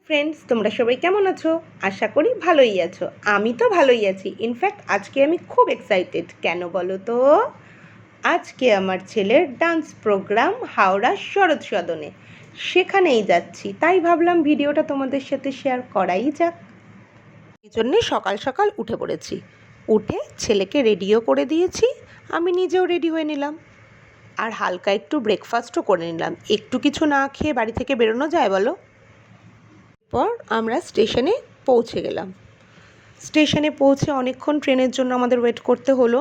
Friends, তোমরা সবাই কেমন আছো? আশা করি ভালোই আছো। আমি তো ভালোই আছি। ইনফ্যাক্ট আজকে আমি খুব এক্সাইটেড। কেন বলো তো? আজকে আমার ছেলের ডান্স প্রোগ্রাম হাওড়া শরৎ সদনে, সেখানেই যাচ্ছি। তাই ভাবলাম ভিডিওটা তোমাদের সাথে শেয়ার করাই যাক। এই জন্যে সকাল সকাল উঠে পড়েছি। উঠে ছেলেকে রেডিও করে দিয়েছি, আমি নিজেও রেডি হয়ে নিলাম। আর হালকা একটু ব্রেকফাস্টও করে নিলাম। একটু কিছু না খেয়ে বাড়ি থেকে বেরোনো যায় বলো? পর আমরা স্টেশনে পৌঁছে গেলাম। স্টেশনে পৌঁছে অনেকক্ষণ ট্রেনের জন্য আমাদের ওয়েট করতে হলো।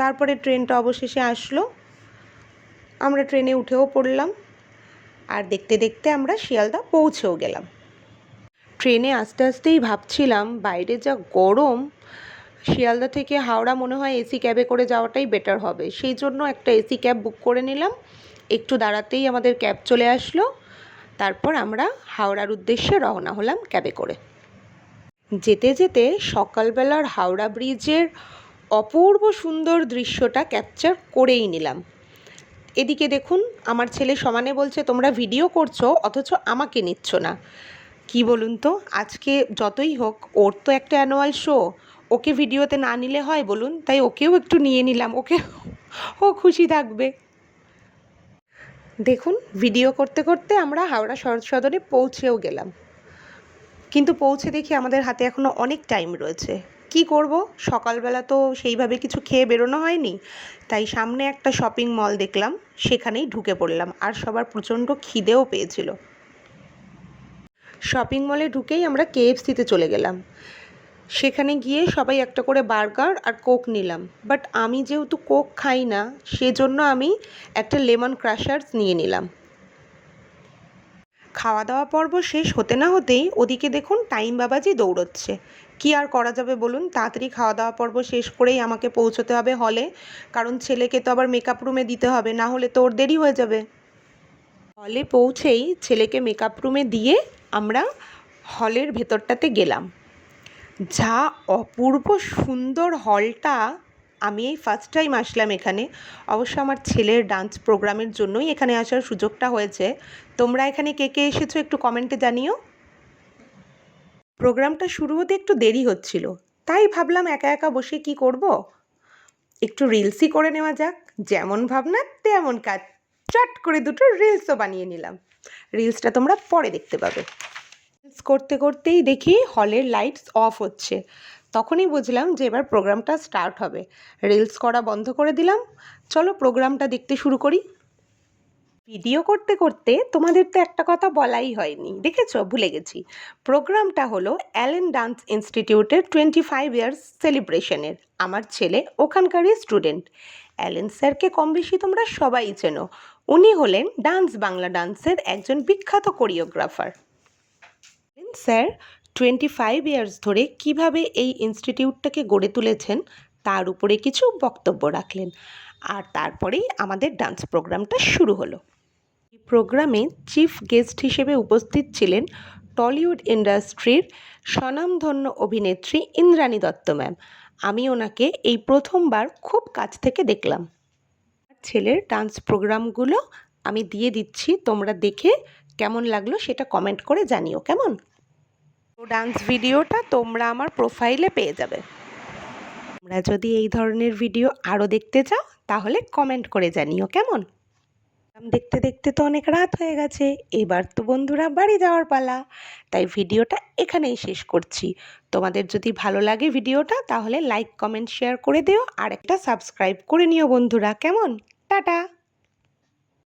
তারপরে ট্রেনটা অবশেষে আসলো, আমরা ট্রেনে উঠেও পড়লাম। আর দেখতে দেখতে আমরা শিয়ালদা পৌঁছেও গেলাম। ট্রেনে আস্তে আস্তেই ভাবছিলাম বাইরে যা গরম, শিয়ালদা থেকে হাওড়া মনে হয় এসি ক্যাবে করে যাওয়াটাই বেটার হবে। সেই জন্য একটা এসি ক্যাব বুক করে নিলাম। একটু দাঁড়াতেই আমাদের ক্যাব চলে আসলো। তারপর আমরা হাওড়ার উদ্দেশ্যে রওনা হলাম ক্যাবে করে। যেতে যেতে সকালবেলার হাওড়া ব্রিজের অপূর্ব সুন্দর দৃশ্যটা ক্যাপচার করেই নিলাম। এদিকে দেখুন, আমার ছেলে সমানে বলছে তোমরা ভিডিও করছো অথচ আমাকে নিচ্ছ না। কি বলুন তো, আজকে যতই হোক ওর তো একটা অ্যানুয়াল শো, ওকে ভিডিওতে না নিলে হয় বলুন? তাই ওকেও একটু নিয়ে নিলাম, ও খুশি থাকবে। দেখুন, ভিডিও করতে করতে আমরা হাওড়া শরৎ সদনে পৌঁছেও গেলাম। কিন্তু পৌঁছে দেখি আমাদের হাতে এখনও অনেক টাইম রয়েছে। কি করব, সকালবেলা তো সেইভাবে কিছু খেয়ে বেরোনো হয়নি, তাই সামনে একটা শপিং মল দেখলাম, সেখানেই ঢুকে পড়লাম। আর সবার প্রচণ্ড খিদেও পেয়েছিল। শপিং মলে ঢুকেই আমরা KFCতে চলে গেলাম। সেখানে গিয়ে সবাই একটা করে বার্গার আর কোক নিলাম। বাট আমি যেহেতু কোক খাই না, সেজন্য আমি একটা লেমন ক্রাশার্স নিয়ে নিলাম। খাওয়া দাওয়া পর্ব শেষ হতে না হতেই ওদিকে দেখুন টাইম বাবাজি দৌড়চ্ছে। কি আর করা যাবে বলুন? তাড়াতাড়ি খাওয়া দাওয়া পর্ব শেষ করেই আমাকে পৌঁছতে হবে হলে, কারণ ছেলেকে তো আবার মেকআপ রুমে দিতে হবে, না হলে তো ওর দেরি হয়ে যাবে। হলে পৌঁছেই ছেলেকে মেকআপ রুমে দিয়ে আমরা হলের ভেতরটাতে গেলাম। যা অপূর্ব সুন্দর হলটা! আমি এই ফার্স্ট টাইম আসলাম এখানে। অবশ্য আমার ছেলের ডান্স প্রোগ্রামের জন্যই এখানে আসার সুযোগটা হয়েছে। তোমরা এখানে কে কে এসেছো একটু কমেন্টে জানিও। প্রোগ্রামটা শুরু হতে একটু দেরি হচ্ছিল, তাই ভাবলাম একা একা বসে কি করব, একটু রিলসই করে নেওয়া যাক। যেমন ভাবনা তেমন কাজ, চট করে দুটো রিলসও বানিয়ে নিলাম। রিলসটা তোমরা পরে দেখতে পাবে। রিলস করতে করতেই দেখি হলের লাইটস অফ হচ্ছে। তখনই বুঝলাম যে এবার প্রোগ্রামটা স্টার্ট হবে। রিলস করা বন্ধ করে দিলাম। চলো প্রোগ্রামটা দেখতে শুরু করি। ভিডিও করতে করতে তোমাদের তো একটা কথা বলাই হয়নি, দেখেছো? ভুলে গেছি। প্রোগ্রামটা হলো অ্যালেন ডান্স ইনস্টিটিউটের 25 ইয়ার্স সেলিব্রেশনের। আমার ছেলে ওখানকারই স্টুডেন্ট। অ্যালেন স্যারকে কম বেশি তোমরা সবাই চেনো। উনি হলেন ডান্স বাংলা ডান্সের একজন বিখ্যাত কোরিওগ্রাফার। স্যার 25 ইয়ার্স ধরে কিভাবে এই ইনস্টিটিউটটাকে গড়ে তুলেছেন তার উপরে কিছু বক্তব্য রাখলেন। আর তারপরেই আমাদের ডান্স প্রোগ্রামটা শুরু হলো। এই প্রোগ্রামে চিফ গেস্ট হিসেবে উপস্থিত ছিলেন টলিউড ইন্ডাস্ট্রির স্বনামধন্য অভিনেত্রী ইন্দ্রাণী দত্ত ম্যাম। আমি ওনাকে এই প্রথমবার খুব কাছ থেকে দেখলাম। ছেলের ডান্স প্রোগ্রামগুলো আমি দিয়ে দিচ্ছি, তোমরা দেখে কেমন লাগলো সেটা কমেন্ট করে জানিও কেমন। ডান্স ভিডিওটা তোমরা আমার প্রোফাইলে পেয়ে যাবে। তোমরা যদি এই ধরনের ভিডিও আরও দেখতে চাও তাহলে কমেন্ট করে জানিও কেমন। দেখতে দেখতে তো অনেক রাত হয়ে গেছে, এবার তো বন্ধুরা বাড়ি যাওয়ার পালা। তাই ভিডিওটা এখানেই শেষ করছি। তোমাদের যদি ভালো লাগে ভিডিওটা তাহলে লাইক কমেন্ট শেয়ার করে দিও, আর একটা সাবস্ক্রাইব করে নিও বন্ধুরা কেমন। টাটা।